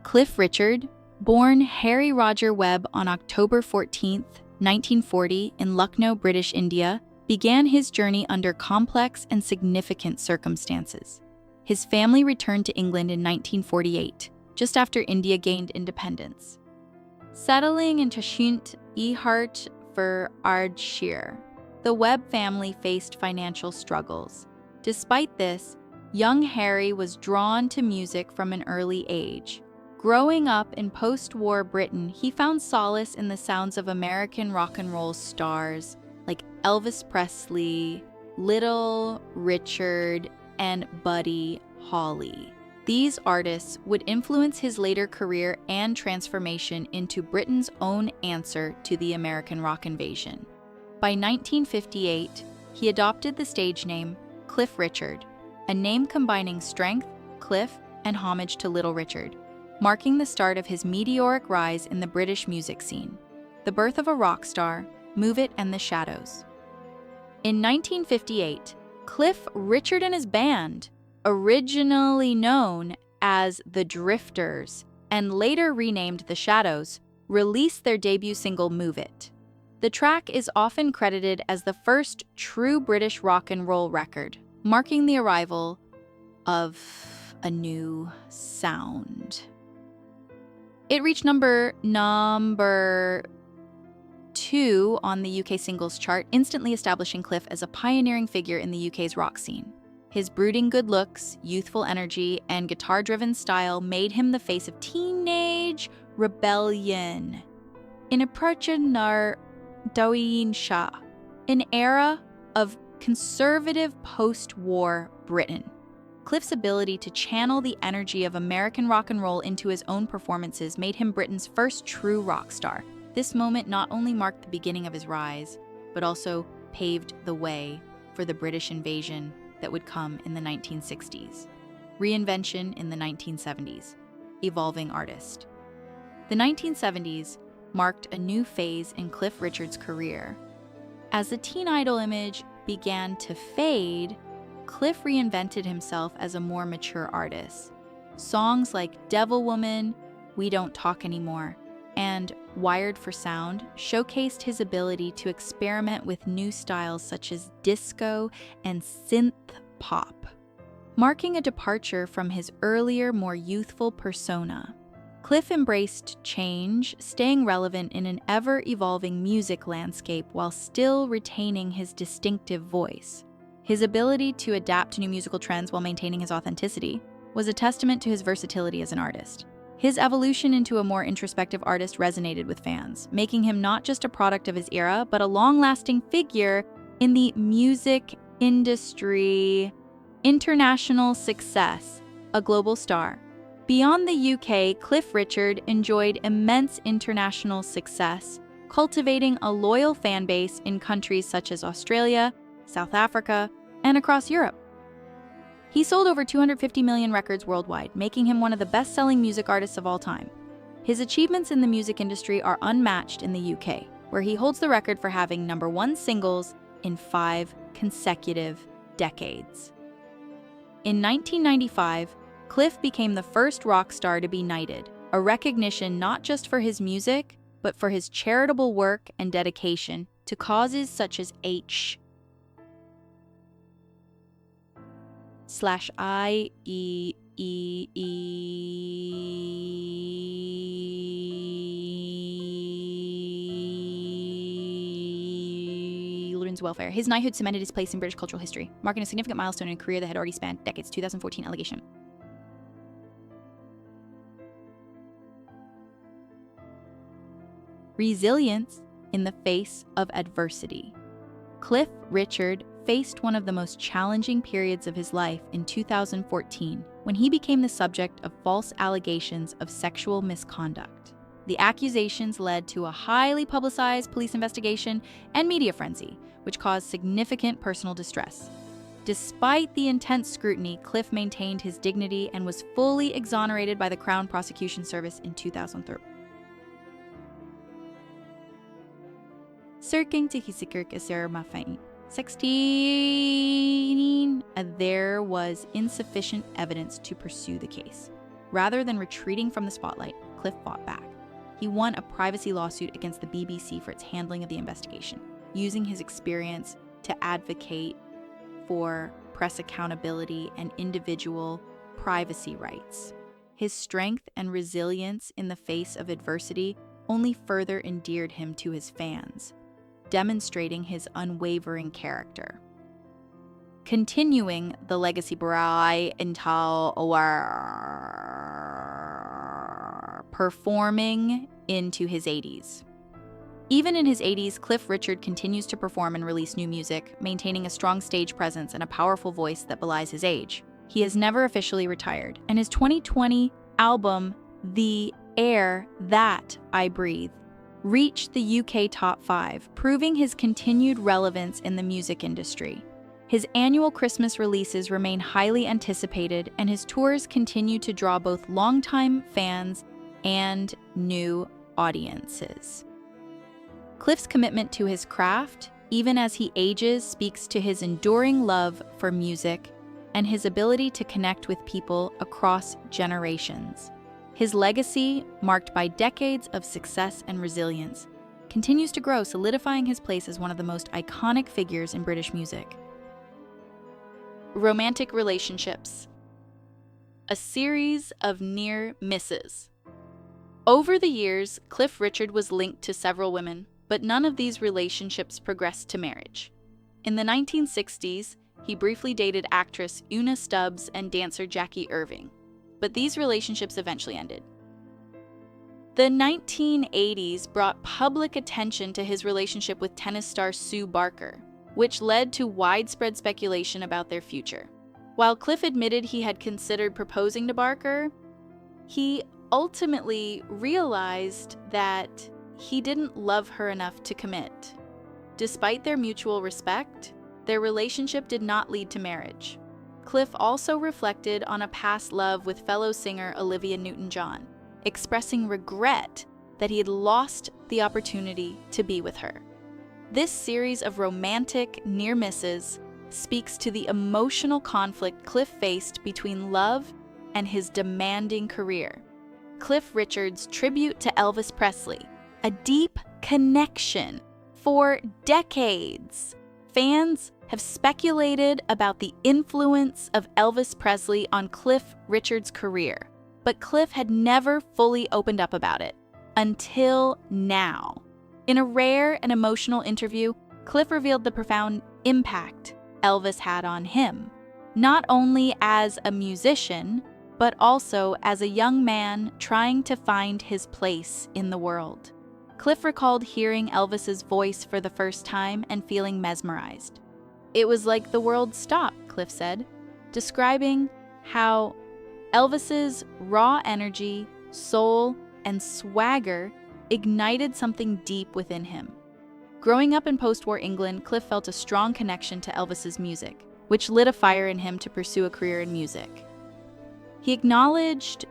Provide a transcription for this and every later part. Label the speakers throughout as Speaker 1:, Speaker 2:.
Speaker 1: Cliff Richard, born Harry Roger Webb on October 14, 1940, in Lucknow, British India, began his journey under complex and significant circumstances. His family returned to England in 1948, just after India gained independence. Settling in Tashkent for Ardshir, the Webb family faced financial struggles. Despite this, young Harry was drawn to music from an early age. Growing up in post-war Britain, he found solace in the sounds of American rock and roll stars like Elvis Presley, Little Richard, and Buddy Holly. These artists would influence his later career and transformation into Britain's own answer to the American rock invasion. By 1958, he adopted the stage name Cliff Richard, a name combining strength, Cliff, and homage to Little Richard, marking the start of his meteoric rise in the British music scene. The birth of a rock star, Move It and the Shadows. In 1958, Cliff Richard and his band, originally known as the Drifters and later renamed the Shadows, released their debut single Move It. The track is often credited as the first true British rock and roll record, marking the arrival of a new sound. It reached number 2 on the UK singles chart, instantly establishing Cliff as a pioneering figure in the UK's rock scene. His brooding good looks, youthful energy, and guitar-driven style made him the face of teenage rebellion in Approachnar Doyin Shah, an era of conservative post-war Britain. Cliff's ability to channel the energy of American rock and roll into his own performances made him Britain's first true rock star. This moment not only marked the beginning of his rise, but also paved the way for the British invasion that would come in the 1960s. Reinvention in the 1970s. Evolving artist. The 1970s marked a new phase in Cliff Richard's career. As the teen idol image began to fade, Cliff reinvented himself as a more mature artist. Songs like Devil Woman, We Don't Talk Anymore, and Wired for Sound showcased his ability to experiment with new styles such as disco and synth pop, marking a departure from his earlier, more youthful persona. Cliff embraced change, staying relevant in an ever-evolving music landscape while still retaining his distinctive voice. His ability to adapt to new musical trends while maintaining his authenticity was a testament to his versatility as an artist. His evolution into a more introspective artist resonated with fans, making him not just a product of his era, but a long-lasting figure in the music industry. International success, a global star. Beyond the UK, Cliff Richard enjoyed immense international success, cultivating a loyal fan base in countries such as Australia, South Africa, and across Europe. He sold over 250 million records worldwide, making him one of the best-selling music artists of all time. His achievements in the music industry are unmatched in the UK, where he holds the record for having #1 singles in 5 consecutive decades. In 1995, Cliff became the first rock star to be knighted, a recognition not just for his music, but for his charitable work and dedication to causes such as children's welfare. His knighthood cemented his place in British cultural history, marking a significant milestone in a career that had already spanned decades. 2014 allegation. Resilience in the face of adversity. Cliff Richard faced one of the most challenging periods of his life in 2014 when he became the subject of false allegations of sexual misconduct. The accusations led to a highly publicized police investigation and media frenzy, which caused significant personal distress. Despite the intense scrutiny, Cliff maintained his dignity and was fully exonerated by the Crown Prosecution Service in 2003. Circling to Hisikirk Asir Mafain. 16. There was insufficient evidence to pursue the case. Rather than retreating from the spotlight, Cliff fought back. He won a privacy lawsuit against the BBC for its handling of the investigation, using his experience to advocate for press accountability and individual privacy rights. His strength and resilience in the face of adversity only further endeared him to his fans, demonstrating his unwavering character. Continuing the legacy performing into his 80s. Even in his 80s, Cliff Richard continues to perform and release new music, maintaining a strong stage presence and a powerful voice that belies his age. He has never officially retired, and his 2020 album, The Air That I Breathe, reached the UK top 5, proving his continued relevance in the music industry. His annual Christmas releases remain highly anticipated, and his tours continue to draw both longtime fans and new audiences. Cliff's commitment to his craft, even as he ages, speaks to his enduring love for music and his ability to connect with people across generations. His legacy, marked by decades of success and resilience, continues to grow, solidifying his place as one of the most iconic figures in British music. Romantic relationships. A series of near misses. Over the years, Cliff Richard was linked to several women, but none of these relationships progressed to marriage. In the 1960s, he briefly dated actress Una Stubbs and dancer Jackie Irving, but these relationships eventually ended. The 1980s brought public attention to his relationship with tennis star Sue Barker, which led to widespread speculation about their future. While Cliff admitted he had considered proposing to Barker, he ultimately realized that he didn't love her enough to commit. Despite their mutual respect, their relationship did not lead to marriage. Cliff also reflected on a past love with fellow singer Olivia Newton-John, expressing regret that he had lost the opportunity to be with her. This series of romantic near misses speaks to the emotional conflict Cliff faced between love and his demanding career. Cliff Richard's tribute to Elvis Presley, a deep connection. For decades, fans have speculated about the influence of Elvis Presley on Cliff Richard's career, but Cliff had never fully opened up about it until now. In a rare and emotional interview, Cliff revealed the profound impact Elvis had on him, not only as a musician, but also as a young man trying to find his place in the world. Cliff recalled hearing Elvis's voice for the first time and feeling mesmerized. "It was like the world stopped," Cliff said, describing how Elvis's raw energy, soul, and swagger ignited something deep within him. Growing up in post-war England, Cliff felt a strong connection to Elvis's music, which lit a fire in him to pursue a career in music. He acknowledged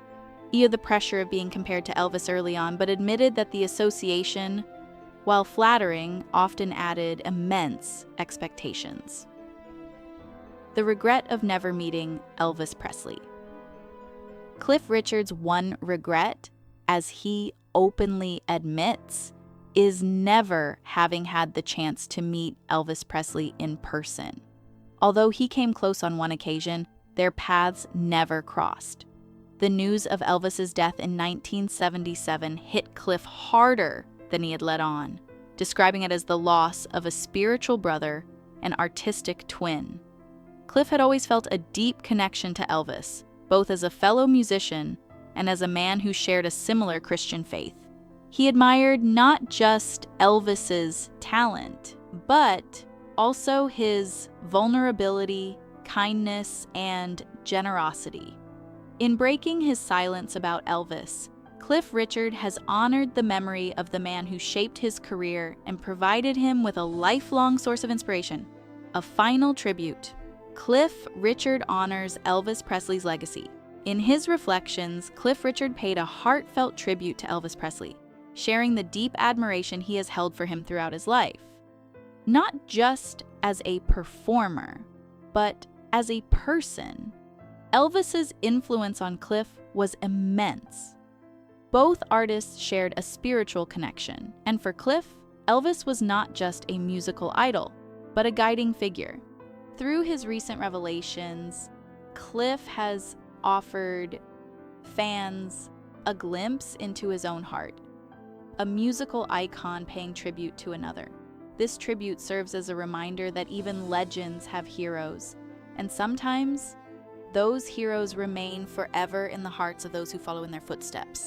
Speaker 1: the pressure of being compared to Elvis early on, but admitted that the association, while flattering, often added immense expectations. The regret of never meeting Elvis Presley. Cliff Richard's one regret, as he openly admits, is never having had the chance to meet Elvis Presley in person. Although he came close on one occasion, their paths never crossed. The news of Elvis's death in 1977 hit Cliff harder than he had let on, describing it as the loss of a spiritual brother and artistic twin. Cliff had always felt a deep connection to Elvis, both as a fellow musician and as a man who shared a similar Christian faith. He admired not just Elvis's talent, but also his vulnerability, kindness, and generosity. In breaking his silence about Elvis, Cliff Richard has honored the memory of the man who shaped his career and provided him with a lifelong source of inspiration. A final tribute. Cliff Richard honors Elvis Presley's legacy. In his reflections, Cliff Richard paid a heartfelt tribute to Elvis Presley, sharing the deep admiration he has held for him throughout his life. Not just as a performer, but as a person. Elvis's influence on Cliff was immense. Both artists shared a spiritual connection, and for Cliff, Elvis was not just a musical idol, but a guiding figure. Through his recent revelations, Cliff has offered fans a glimpse into his own heart, a musical icon paying tribute to another. This tribute serves as a reminder that even legends have heroes, and sometimes those heroes remain forever in the hearts of those who follow in their footsteps.